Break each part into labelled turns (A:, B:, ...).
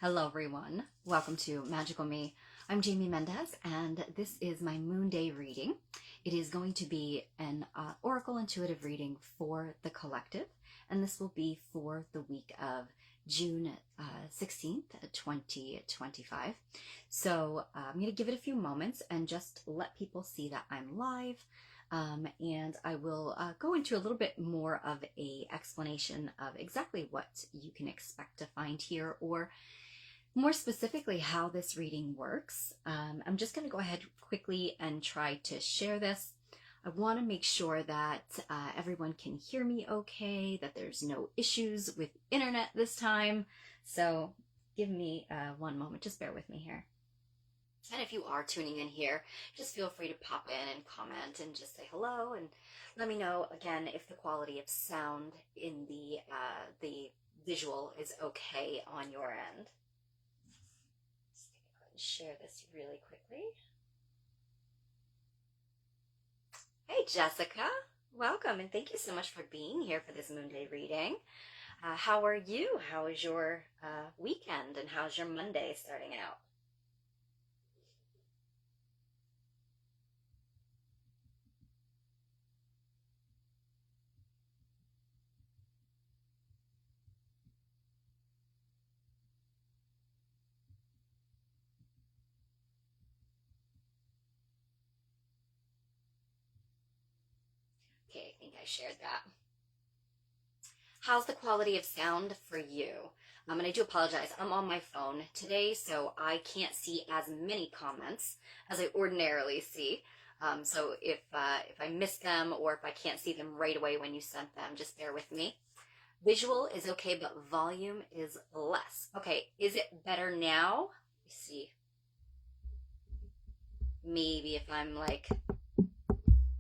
A: Hello everyone, welcome to Magical Me. I'm Jamie Mendez and this is my Moonday reading. It is going to be an Oracle Intuitive reading for the collective, and this will be for the week of June 16th, 2025. So I'm going to give it a few moments and just let people see that I'm live. And I will go into a little bit more of a explanation of exactly what you can expect to find here, or more specifically, how this reading works. I'm just going to go ahead quickly and try to share this. I want to make sure that everyone can hear me okay, that there's no issues with internet this time. So give me one moment, just bear with me here. And if you are tuning in here, just feel free to pop in and comment and just say hello, and let me know again if the quality of sound in the visual is okay on your end. Share this really quickly. Hey Jessica, welcome, and thank you so much for being here for this Moonday reading. How are you? How is your weekend, and how's your Monday starting out? Okay, I think I shared that. How's the quality of sound for you? And I do apologize, I'm on my phone today, so I can't see as many comments as I ordinarily see. So if I miss them, or if I can't see them right away when you sent them, just bear with me. Visual is okay, but volume is less. Okay, is it better now? Let me see. Maybe if I'm like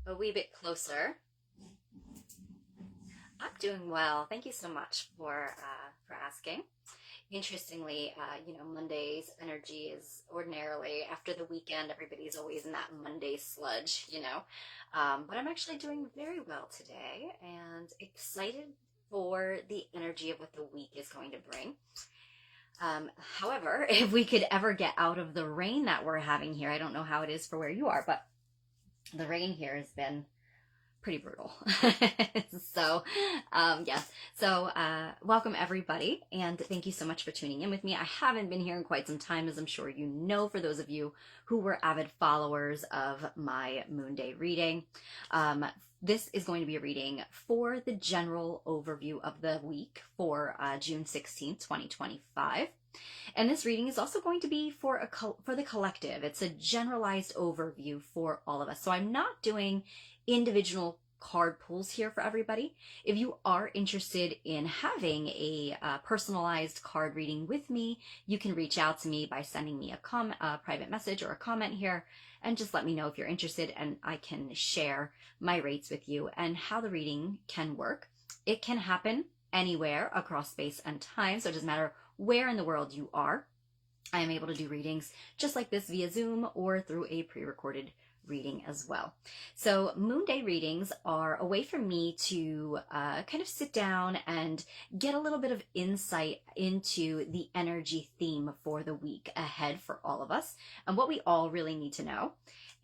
A: a wee bit closer. I'm doing well. Thank you so much for asking. Interestingly, Monday's energy is ordinarily after the weekend. Everybody's always in that Monday sludge, But I'm actually doing very well today and excited for the energy of what the week is going to bring. However, if we could ever get out of the rain that we're having here, I don't know how it is for where you are, but the rain here has been pretty brutal. So, yes. So, welcome everybody, and thank you so much for tuning in with me. I haven't been here in quite some time, as I'm sure you know, for those of you who were avid followers of my Moonday reading. This is going to be a reading for the general overview of the week for June 16th, 2025. And this reading is also going to be for the collective. It's a generalized overview for all of us. So I'm not doing individual card pulls here for everybody. If you are interested in having a personalized card reading with me, you can reach out to me by sending me a private message or a comment here, and just let me know if you're interested, and I can share my rates with you and how the reading can work. It can happen anywhere across space and time, so it doesn't matter where in the world you are. I am able to do readings just like this via Zoom or through a pre-recorded reading as well. So Moonday readings are a way for me to kind of sit down and get a little bit of insight into the energy theme for the week ahead for all of us and what we all really need to know.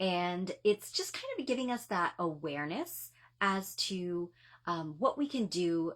A: And it's just kind of giving us that awareness as to what we can do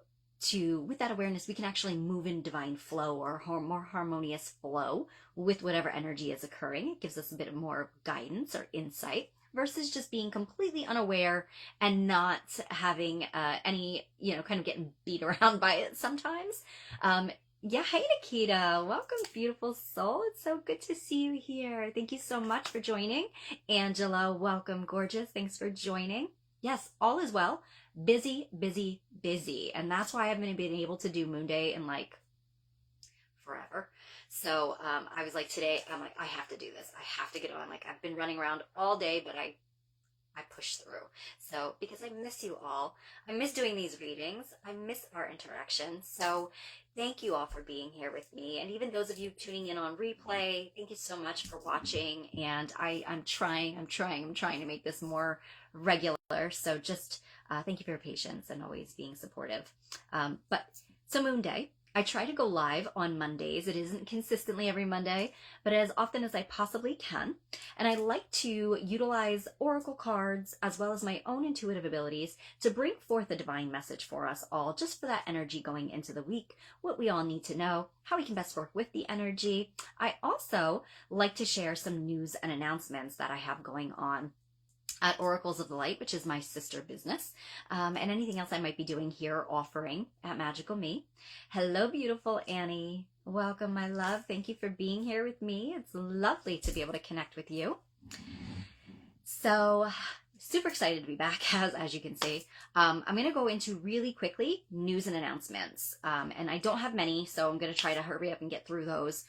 A: with that awareness, we can actually move in divine flow, or more harmonious flow with whatever energy is occurring. It gives us a bit more guidance or insight versus just being completely unaware and not having any, kind of getting beat around by it sometimes. Yeah, hey Nikita, welcome, beautiful soul. It's so good to see you here. Thank you so much for joining. Angela, welcome, gorgeous. Thanks for joining. Yes, all is well. Busy, busy, busy. And that's why I haven't been able to do Moonday in like forever. So I was like, today, I'm like, I have to do this. I have to get on. Like, I've been running around all day, but I push through. So, because I miss you all. I miss doing these readings. I miss our interaction. So thank you all for being here with me. And even those of you tuning in on replay, thank you so much for watching. And I'm trying to make this more regular. So just thank you for your patience and always being supportive. So Moonday, I try to go live on Mondays. It isn't consistently every Monday, but as often as I possibly can. And I like to utilize oracle cards as well as my own intuitive abilities to bring forth a divine message for us all, just for that energy going into the week, what we all need to know, how we can best work with the energy. I also like to share some news and announcements that I have going on at Oracles of the Light, which is my sister business, and anything else I might be doing here, offering at Magical Me. Hello, beautiful Annie. Welcome, my love. Thank you for being here with me. It's lovely to be able to connect with you. So, super excited to be back, as you can see. I'm going to go into really quickly news and announcements, and I don't have many, so I'm going to try to hurry up and get through those.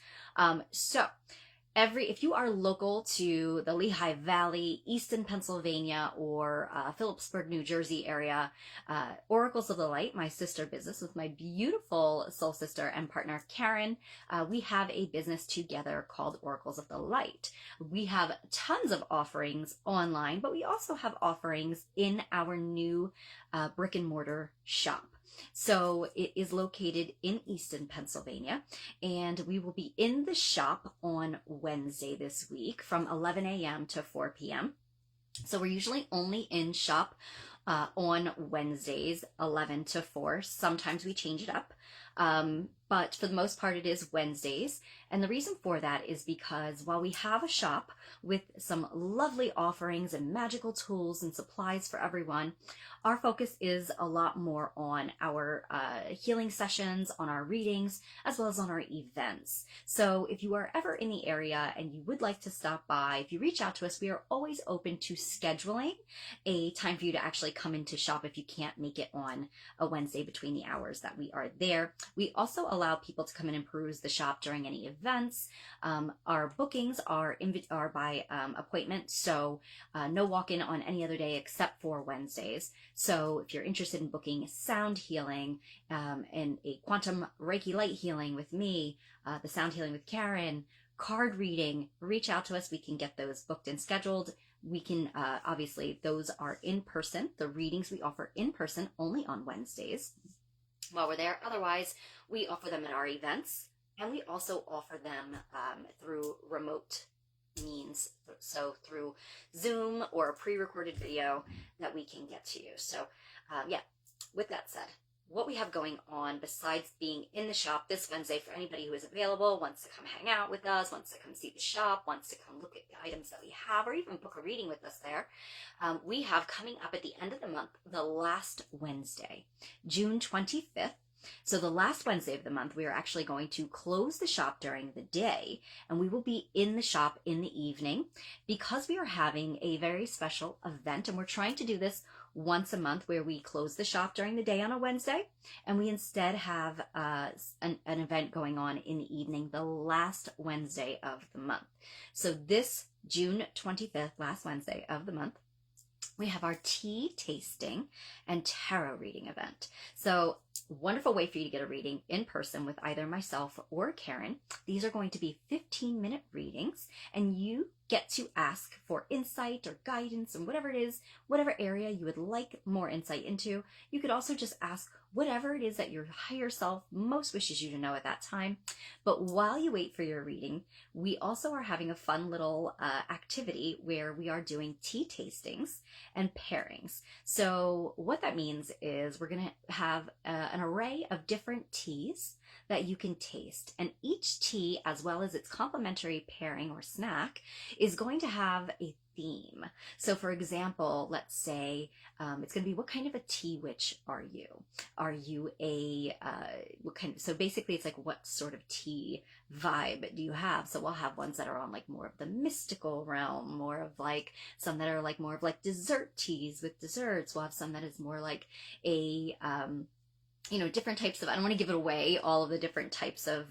A: If you are local to the Lehigh Valley, Easton, Pennsylvania, or Phillipsburg, New Jersey area, Oracles of the Light, my sister business with my beautiful soul sister and partner, Karen, we have a business together called Oracles of the Light. We have tons of offerings online, but we also have offerings in our new brick and mortar shop. So it is located in Easton, Pennsylvania, and we will be in the shop on Wednesday this week from 11 a.m. to 4 p.m. So we're usually only in shop on Wednesdays, 11 to 4. Sometimes we change it up. But for the most part, it is Wednesdays. And the reason for that is because while we have a shop with some lovely offerings and magical tools and supplies for everyone, our focus is a lot more on our healing sessions, on our readings, as well as on our events. So if you are ever in the area and you would like to stop by, if you reach out to us, we are always open to scheduling a time for you to actually come into shop if you can't make it on a Wednesday between the hours that we are there. We also allow people to come in and peruse the shop during any events. Our bookings are by appointment, so no walk-in on any other day except for Wednesdays. So if you're interested in booking sound healing and a quantum Reiki light healing with me, the sound healing with Karen, card reading, reach out to us. We can get those booked and scheduled. We can, obviously, those are in person. The readings we offer in person only on Wednesdays while we're there. Otherwise, we offer them at our events, and we also offer them through remote means, so through Zoom or a pre-recorded video that we can get to you. So yeah, with that said, what we have going on besides being in the shop this Wednesday, for anybody who is available, wants to come hang out with us, wants to come see the shop, wants to come look at the items that we have, or even book a reading with us there, we have coming up at the end of the month, the last Wednesday, June 25th. So the last Wednesday of the month, we are actually going to close the shop during the day, and we will be in the shop in the evening because we are having a very special event, and we're trying to do this once a month where we close the shop during the day on a Wednesday, and we instead have an event going on in the evening, the last Wednesday of the month. So this June 25th, last Wednesday of the month, we have our tea tasting and tarot reading event. So wonderful way for you to get a reading in person with either myself or Karen. These are going to be 15-minute readings, and you get to ask for insight or guidance and whatever it is, whatever area you would like more insight into. You could also just ask whatever it is that your higher self most wishes you to know at that time. But while you wait for your reading, we also are having a fun little activity where we are doing tea tastings and pairings. So what that means is we're going to have an array of different teas that you can taste, and each tea, as well as its complementary pairing or snack, is going to have a theme. So for example, let's say it's going to be, what kind of a tea witch are you? Are you a so basically it's like, what sort of tea vibe do you have? So we'll have ones that are on like more of the mystical realm, more of like some that are like more of like dessert teas with desserts. We'll have some that is more like a different types of, I don't want to give it away, all of the different types of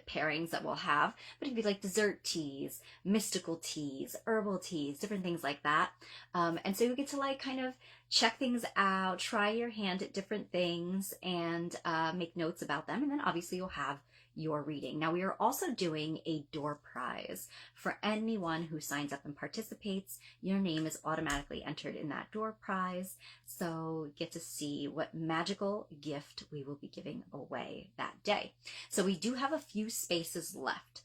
A: pairings that we'll have, but it'd be like dessert teas, mystical teas, herbal teas, different things like that. And so you get to like kind of check things out, try your hand at different things, and make notes about them. And then obviously you'll have your reading. Now, we are also doing a door prize. For anyone who signs up and participates, your name is automatically entered in that door prize. So get to see what magical gift we will be giving away that day. So we do have a few spaces left.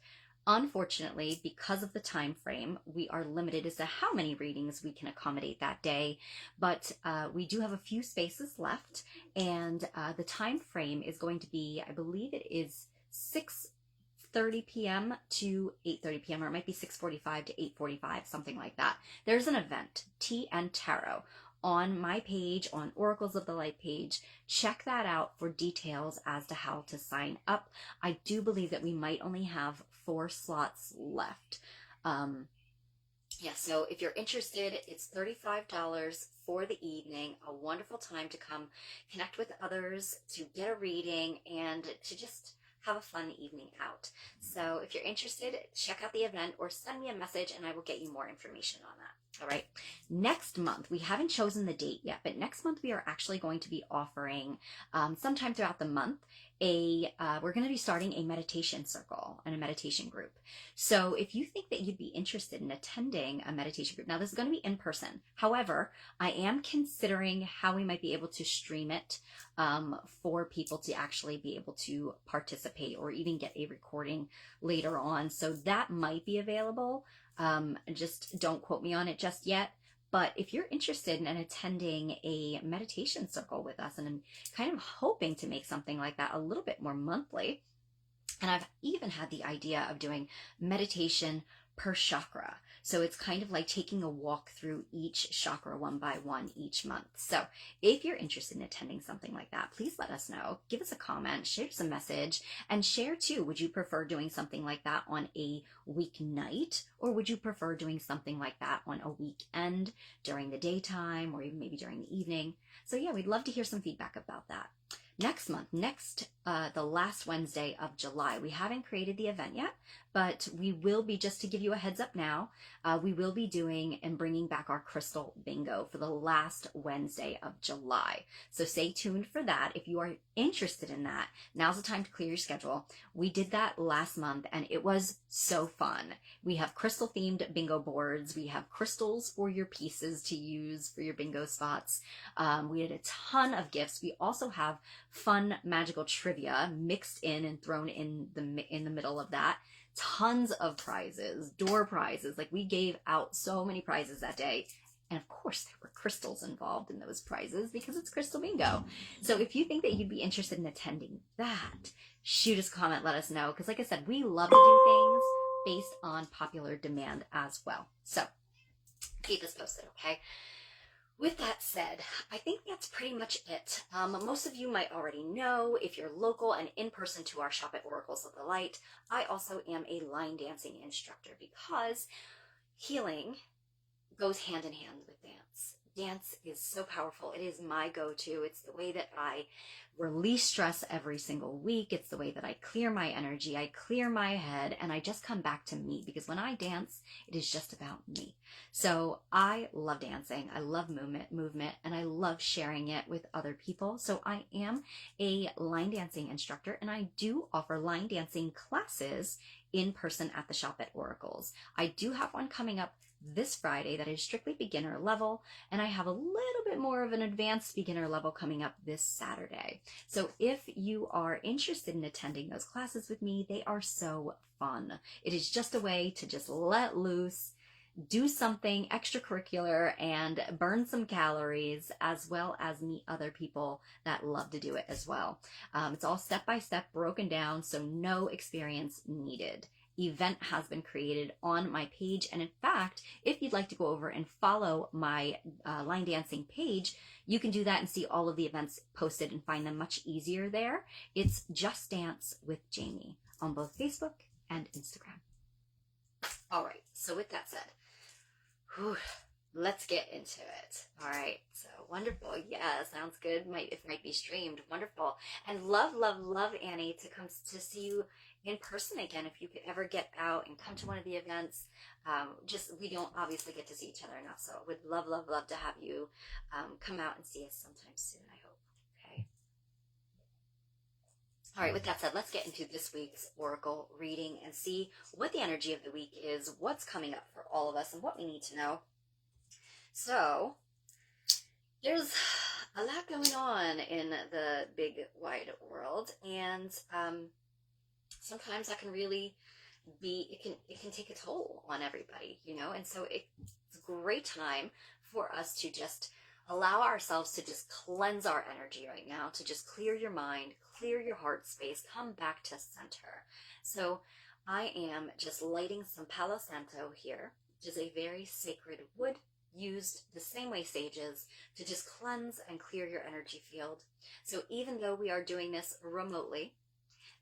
A: Unfortunately, because of the time frame, we are limited as to how many readings we can accommodate that day, but we do have a few spaces left, and the time frame is going to be, I believe it is 6:30 p.m. to 8:30 p.m., or it might be 6:45 to 8:45, something like that. There's an event, Tea and Tarot, on my page, on Oracles of the Light page. Check that out for details as to how to sign up. I do believe that we might only have 4 slots left. Yeah, so if you're interested, it's $35 for the evening, a wonderful time to come connect with others, to get a reading, and to just have a fun evening out. So if you're interested, check out the event or send me a message and I will get you more information on that. All right. Next month, we haven't chosen the date yet, but next month we are actually going to be offering sometime throughout the month we're going to be starting a meditation circle and a meditation group. So if you think that you'd be interested in attending a meditation group, now this is going to be in person. However, I am considering how we might be able to stream it for people to actually be able to participate or even get a recording later on. So that might be available. Just don't quote me on it just yet. But if you're interested in attending a meditation circle with us, and I'm kind of hoping to make something like that a little bit more monthly, and I've even had the idea of doing meditation per chakra. So it's kind of like taking a walk through each chakra one by one each month. So if you're interested in attending something like that, please let us know. Give us a comment, share us a message, and share too. Would you prefer doing something like that on a weeknight, or would you prefer doing something like that on a weekend during the daytime, or even maybe during the evening? So yeah, we'd love to hear some feedback about that. Next month, the last Wednesday of July, we haven't created the event yet, but we will be, just to give you a heads up now, we will be doing and bringing back our crystal bingo for the last Wednesday of July. So stay tuned for that. If you are interested in that, now's the time to clear your schedule. We did that last month and it was so fun. We have crystal themed bingo boards. We have crystals for your pieces to use for your bingo spots. We had a ton of gifts. We also have fun magical trivia mixed in and thrown in the middle of that. Tons of prizes, door prizes. Like, we gave out so many prizes that day. And of course there were crystals involved in those prizes because it's crystal bingo. So if you think that you'd be interested in attending that, shoot us a comment, let us know. Because like I said, we love to do things based on popular demand as well. So keep us posted, okay? With that said, I think that's pretty much it. Most of you might already know, if you're local and in person to our shop at Oracles of the Light, I also am a line dancing instructor because healing goes hand in hand with dance. Dance is so powerful. It is my go-to. It's the way that I release stress every single week. It's the way that I clear my energy, I clear my head, and I just come back to me, because when I dance, it is just about me. So I love dancing. I love movement, and I love sharing it with other people. So I am a line dancing instructor, and I do offer line dancing classes in person at the shop at Oracles. I do have one coming up this Friday that is strictly beginner level, and I have a little bit more of an advanced beginner level coming up this Saturday. So if you are interested in attending those classes with me, they are so fun. It is just a way to just let loose, do something extracurricular, and burn some calories, as well as meet other people that love to do it as well. It's all step by step, broken down, so no experience needed. Event has been created on my page, and in fact, if you'd like to go over and follow my line dancing page, you can do that and see all of the events posted and find them much easier there. It's Just Dance with Jamie on both Facebook and Instagram. All right, so with that said, let's get into it. All right. So wonderful. Yeah, sounds good. It might be streamed. Wonderful. And love, love, love, Annie, to come to see you in person again. If you could ever get out and come to one of the events, we don't obviously get to see each other enough. So would love, love, love to have you come out and see us sometime soon, I hope. Okay. All right, with that said, let's get into this week's Oracle reading and see what the energy of the week is, what's coming up for all of us, and what we need to know. So, there's a lot going on in the big wide world, and sometimes that can really be, it can take a toll on everybody, you know, and so it's a great time for us to just allow ourselves to just cleanse our energy right now, to just clear your mind, clear your heart space, come back to center. So I am just lighting some Palo Santo here, which is a very sacred wood used the same way sage is, to just cleanse and clear your energy field. So even though we are doing this remotely,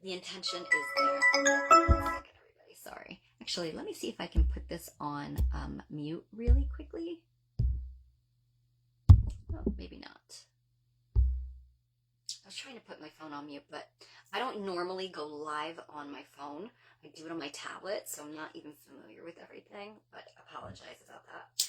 A: the intention is there. One second, everybody, sorry. Actually, let me see if I can put this on mute really quickly. Oh, maybe not. I was trying to put my phone on mute, but I don't normally go live on my phone. I do it on my tablet, so I'm not even familiar with everything, but I apologize about that.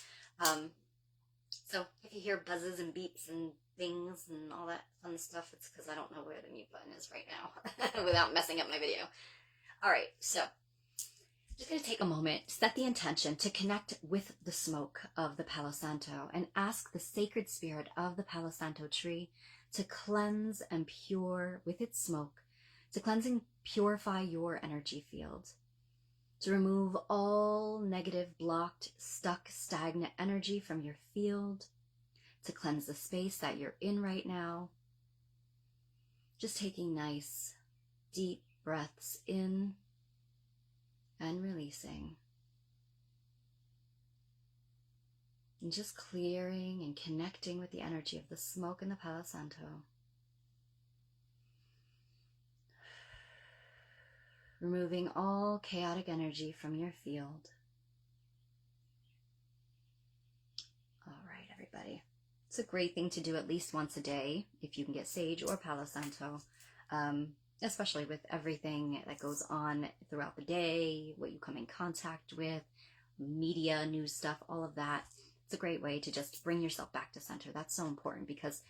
A: So if you hear buzzes and beeps and things and all that fun stuff, it's because I don't know where the mute button is right now without messing up my video. All right, so just going to take a moment, set the intention to connect with the smoke of the Palo Santo and ask the sacred spirit of the Palo Santo tree to cleanse and pure with its smoke, to cleanse and purify your energy field, to remove all negative, blocked, stuck, stagnant energy from your field, to cleanse the space that you're in right now. Just taking nice, deep breaths in and releasing. And just clearing and connecting with the energy of the smoke in the Palo Santo. Removing all chaotic energy from your field. All right, everybody. It's a great thing to do at least once a day if you can get sage or Palo Santo, especially with everything that goes on throughout the day, what you come in contact with, media, news stuff, all of that. It's a great way to just bring yourself back to center. That's so important because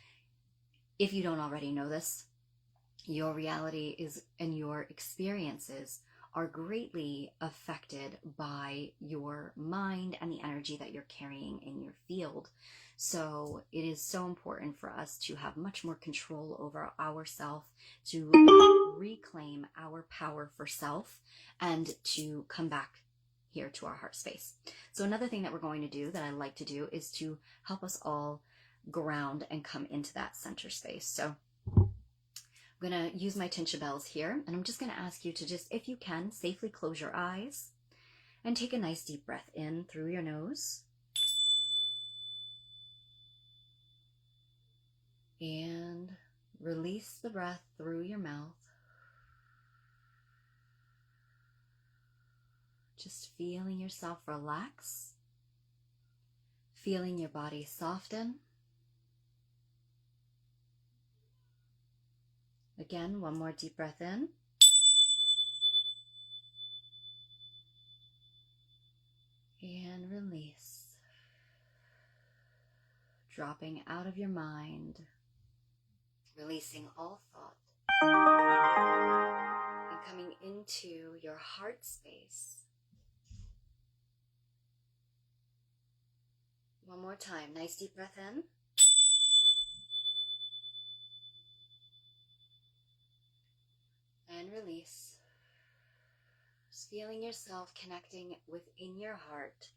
A: if you don't already know this, your reality is and your experiences are greatly affected by your mind and the energy that you're carrying in your field. So it is so important for us to have much more control over ourself, to reclaim our power for self, and to come back here to our heart space. So another thing that we're going to do that I like to do is to help us all ground and come into that center space. So I'm going to use my tinsha bells here, and I'm just going to ask you to just, if you can, safely close your eyes and take a nice deep breath in through your nose. And release the breath through your mouth. Just feeling yourself relax, feeling your body soften. Again, one more deep breath in. And release. Dropping out of your mind. Releasing all thought. And coming into your heart space. One more time. Nice deep breath in. And release. Just feeling yourself connecting within your heart,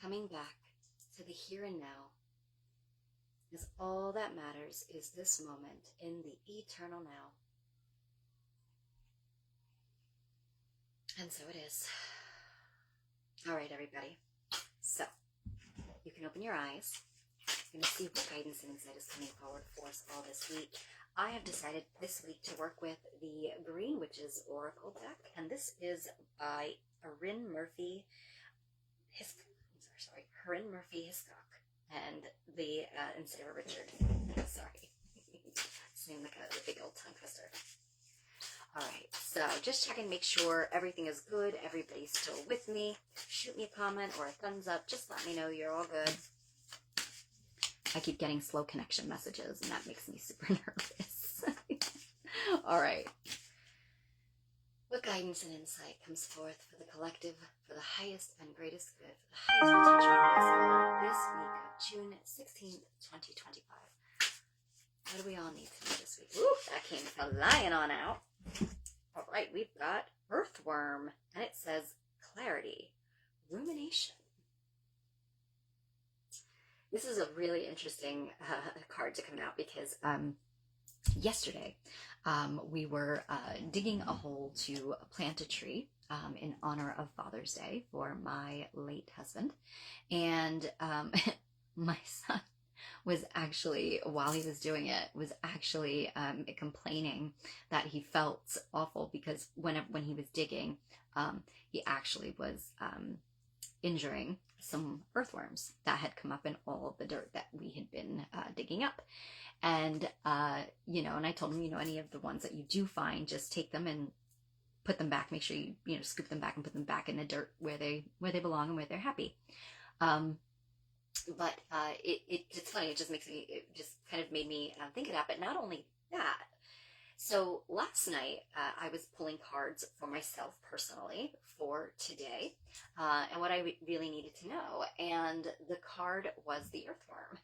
A: coming back to the here and now, as all that matters is this moment in the eternal now. And so it is. All right, everybody. So you can open your eyes. You're going to see what guidance and insight is coming forward for us all this week. I have decided this week to work with the Green Witches Oracle deck, and this is by Erin Murphy. Her and Murphy Hiscock, and and Sarah Richard. Sorry. Seemed like a big old tongue twister. All right, so just checking, make sure everything is good. Everybody's still with me. Shoot me a comment or a thumbs up. Just let me know you're all good. I keep getting slow connection messages, and that makes me super nervous. All right. What guidance and insight comes forth for the collective, for the highest and greatest good, for the highest potential of us all this week of June 16th, 2025? What do we all need to know this week? Ooh, that came flying on out. All right, we've got Earthworm, and it says clarity, rumination. This is a really interesting card to come out because yesterday we were digging a hole to plant a tree in honor of Father's Day for my late husband. And my son was actually, while he was doing it, was actually complaining that he felt awful because when he was digging, he actually was injuring some earthworms that had come up in all the dirt that we had been digging up. And, and I told him, any of the ones that you do find, just take them and put them back. Make sure you, scoop them back and put them back in the dirt where they belong and where they're happy. But it's funny. It just kind of made me think of that. But not only that, so last night I was pulling cards for myself personally for today, and what I really needed to know. And the card was the Earthworm,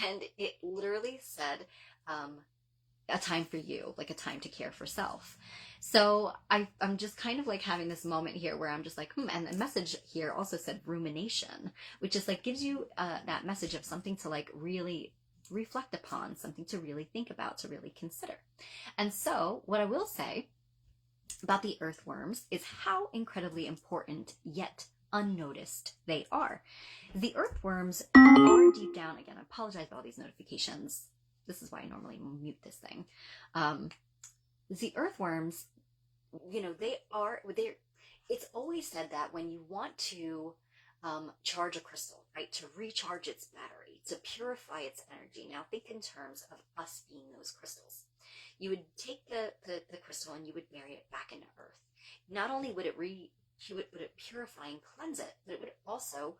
A: and it literally said, a time for you, like a time to care for self. So I'm just kind of like having this moment here where I'm just like, and the message here also said rumination, which is like gives you that message of something to like really reflect upon, something to really think about, to really consider. And so what I will say about the earthworms is how incredibly important yet unnoticed they are. The earthworms are deep down, again, I apologize about all these notifications. This is why I normally mute this thing. The earthworms, it's always said that when you want to charge a crystal, right, to recharge its battery, to purify its energy. Now think in terms of us being those crystals. You would take the crystal and you would bury it back into earth. Not only would it purify and cleanse it, but it would also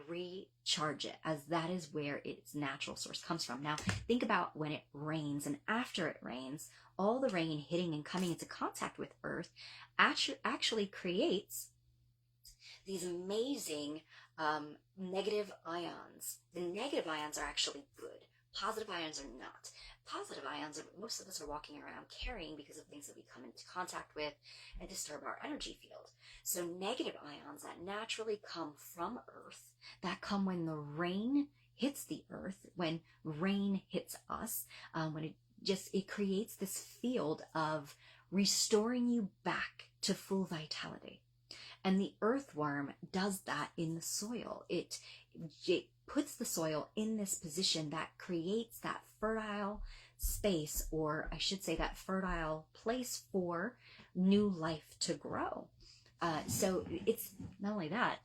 A: recharge it, as that is where its natural source comes from. Now think about when it rains, and after it rains, all the rain hitting and coming into contact with earth actually creates these amazing negative ions. The negative ions are actually good. Positive ions are not. Positive ions, most of us are walking around carrying because of things that we come into contact with and disturb our energy field. So negative ions that naturally come from earth, that come when the rain hits the earth, when rain hits us, when it creates this field of restoring you back to full vitality. And the earthworm does that in the soil. It puts the soil in this position that creates that fertile space, or I should say that fertile place for new life to grow. So it's not only that,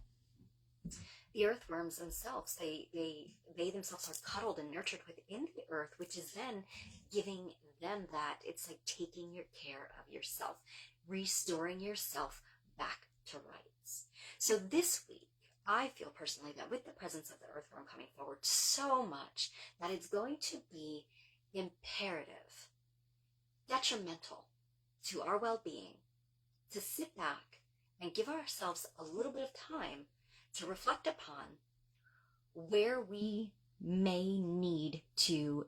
A: the earthworms themselves, they themselves are cuddled and nurtured within the earth, which is then giving them that, it's like taking your care of yourself, restoring yourself back to rights. So this week, I feel personally that with the presence of the earthworm coming forward so much, that it's going to be imperative, detrimental to our well-being, to sit back and give ourselves a little bit of time to reflect upon where we may need to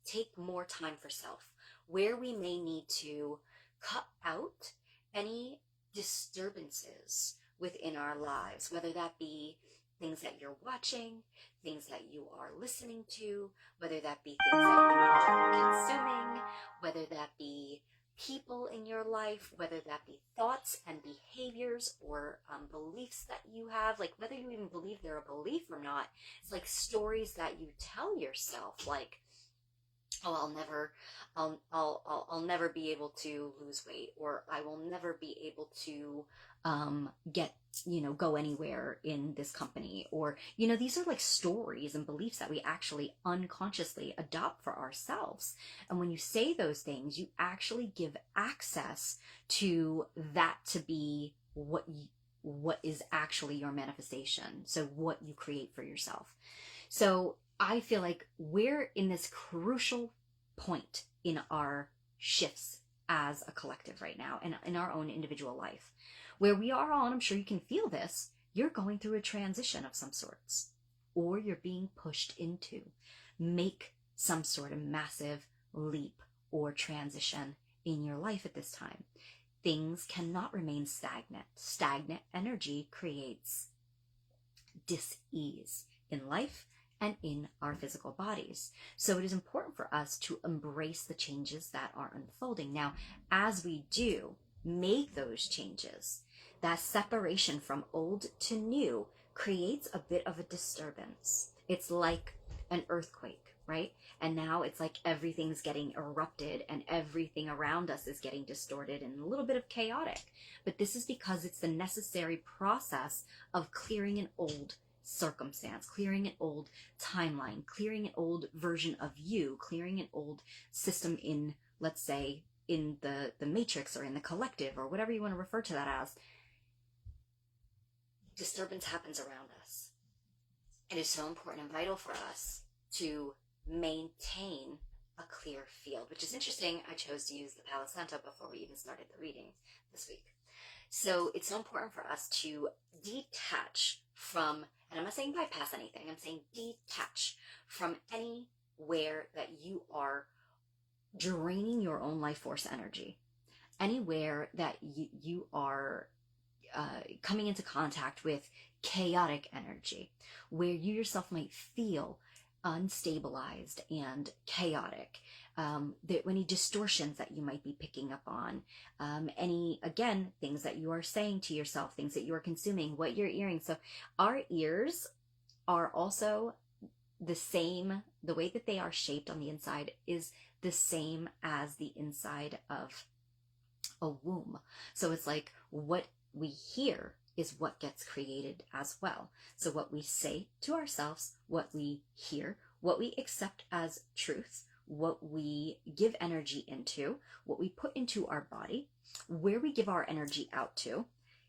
A: take more time for self, where we may need to cut out any disturbances within our lives, whether that be things that you're watching, things that you are listening to, whether that be things that you are consuming, whether that be people in your life, whether that be thoughts and behaviors or beliefs that you have, like whether you even believe they're a belief or not. It's like stories that you tell yourself, like, oh, I'll never be able to lose weight, or I will never be able to get, go anywhere in this company. Or, these are like stories and beliefs that we actually unconsciously adopt for ourselves. And when you say those things, you actually give access to that to be what is actually your manifestation. So what you create for yourself. So I feel like we're in this crucial point in our shifts as a collective right now, and in our own individual life, where we are all, and I'm sure you can feel this, you're going through a transition of some sorts, or you're being pushed into make some sort of massive leap or transition in your life at this time. Things cannot remain stagnant. Stagnant energy creates dis-ease in life and in our physical bodies. So it is important for us to embrace the changes that are unfolding. Now, as we do make those changes, that separation from old to new creates a bit of a disturbance. It's like an earthquake, right? And now it's like everything's getting erupted and everything around us is getting distorted and a little bit of chaotic. But this is because it's the necessary process of clearing an old circumstance, clearing an old timeline, clearing an old version of you, clearing an old system in, let's say, in the matrix or in the collective or whatever you want to refer to that as. Disturbance happens around us. It is so important and vital for us to maintain a clear field, which is interesting. I chose to use the Palo Santo before we even started the reading this week. So it's so important for us to detach from, and I'm not saying bypass anything, I'm saying detach from anywhere that you are draining your own life force energy, anywhere that you are coming into contact with chaotic energy, where you yourself might feel unstabilized and chaotic, any distortions that you might be picking up on, any, again, things that you are saying to yourself, things that you are consuming, what you're hearing. So our ears are also the same, the way that they are shaped on the inside is the same as the inside of a womb. So it's like what we hear is what gets created as well. So what we say to ourselves, what we hear, what we accept as truth, what we give energy into, what we put into our body, where we give our energy out to,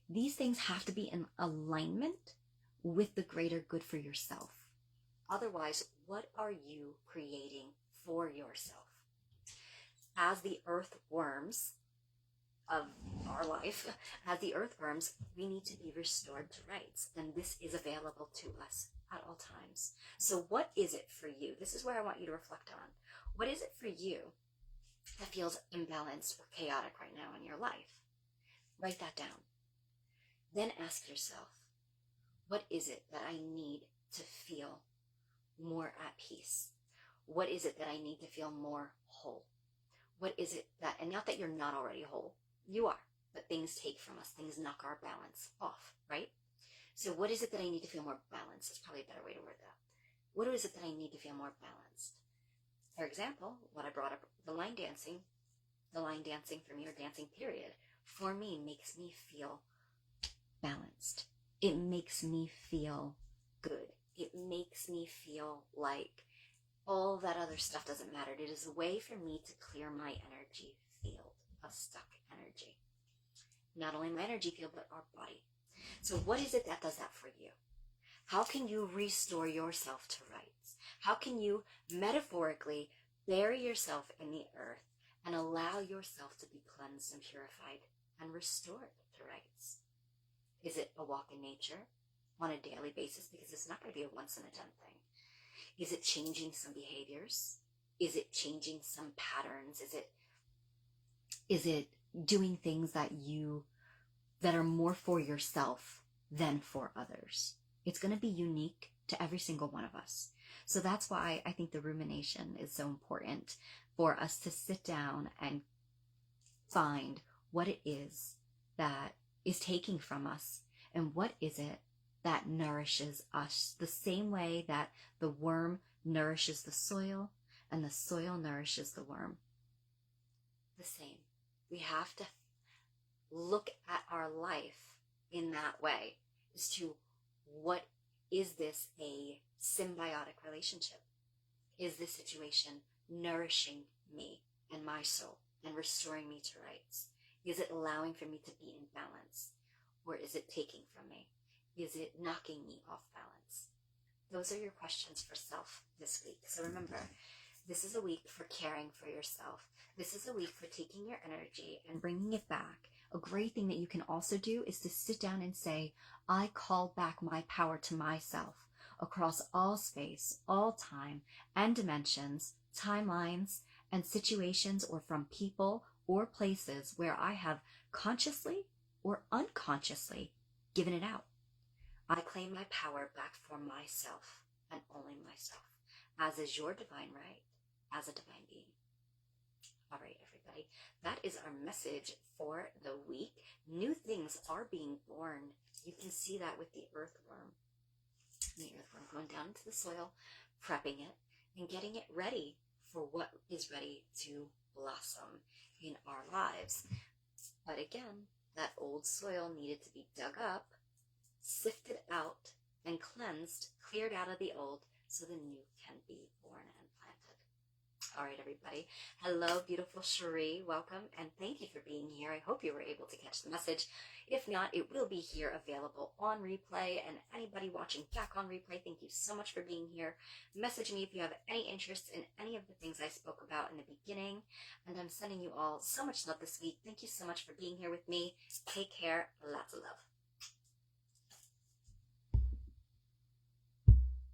A: these things have to be in alignment with the greater good for yourself. Otherwise, what are you creating for yourself? As the earthworms of our life, as the earthworms, we need to be restored to rights, and this is available to us at all times. So what is it for you? This is where I want you to reflect on. What is it for you that feels imbalanced or chaotic right now in your life? Write that down. Then ask yourself, what is it that I need to feel more at peace? What is it that I need to feel more whole? What is it that, and not that you're not already whole, you are, but things take from us, things knock our balance off, right? So what is it that I need to feel more balanced? That's probably a better way to word that. What is it that I need to feel more balanced? For example, what I brought up, the line dancing for me, or dancing period, for me makes me feel balanced. It makes me feel good. It makes me feel like all that other stuff doesn't matter. It is a way for me to clear my energy field of stuck energy. Not only my energy field, but our body. So what is it that does that for you? How can you restore yourself to rights? How can you metaphorically bury yourself in the earth and allow yourself to be cleansed and purified and restored to rights? Is it a walk in nature on a daily basis? Because it's not going to be a once in a done thing. Is it changing some behaviors? Is it changing some patterns? Is it doing things that are more for yourself than for others? It's going to be unique to every single one of us. So that's why I think the rumination is so important, for us to sit down and find what it is that is taking from us, and what is it that nourishes us, the same way that the worm nourishes the soil and the soil nourishes the worm. The same. We have to look at our life in that way, as to what is this a symbiotic relationship? Is this situation nourishing me and my soul and restoring me to rights? Is it allowing for me to be in balance? Or is it taking from me? Is it knocking me off balance? Those are your questions for self this week. So remember, this is a week for caring for yourself. This is a week for taking your energy and bringing it back. A great thing that you can also do is to sit down and say, I call back my power to myself across all space, all time and dimensions, timelines and situations, or from people or places where I have consciously or unconsciously given it out. I claim my power back for myself and only myself, as is your divine right as a divine being. All right, everybody, that is our message for the week. New things are being born. You can see that with the earthworm. The earthworm going down into the soil, prepping it, and getting it ready for what is ready to blossom in our lives. But again, that old soil needed to be dug up, sifted out, and cleansed, cleared out of the old, so the new can be born and planted. All right, everybody. Hello, beautiful Cherie. Welcome, and thank you for being here. I hope you were able to catch the message. If not, it will be here available on replay, and anybody watching back on replay, thank you so much for being here. Message me if you have any interest in any of the things I spoke about in the beginning, and I'm sending you all so much love this week. Thank you so much for being here with me. Take care. Lots of love.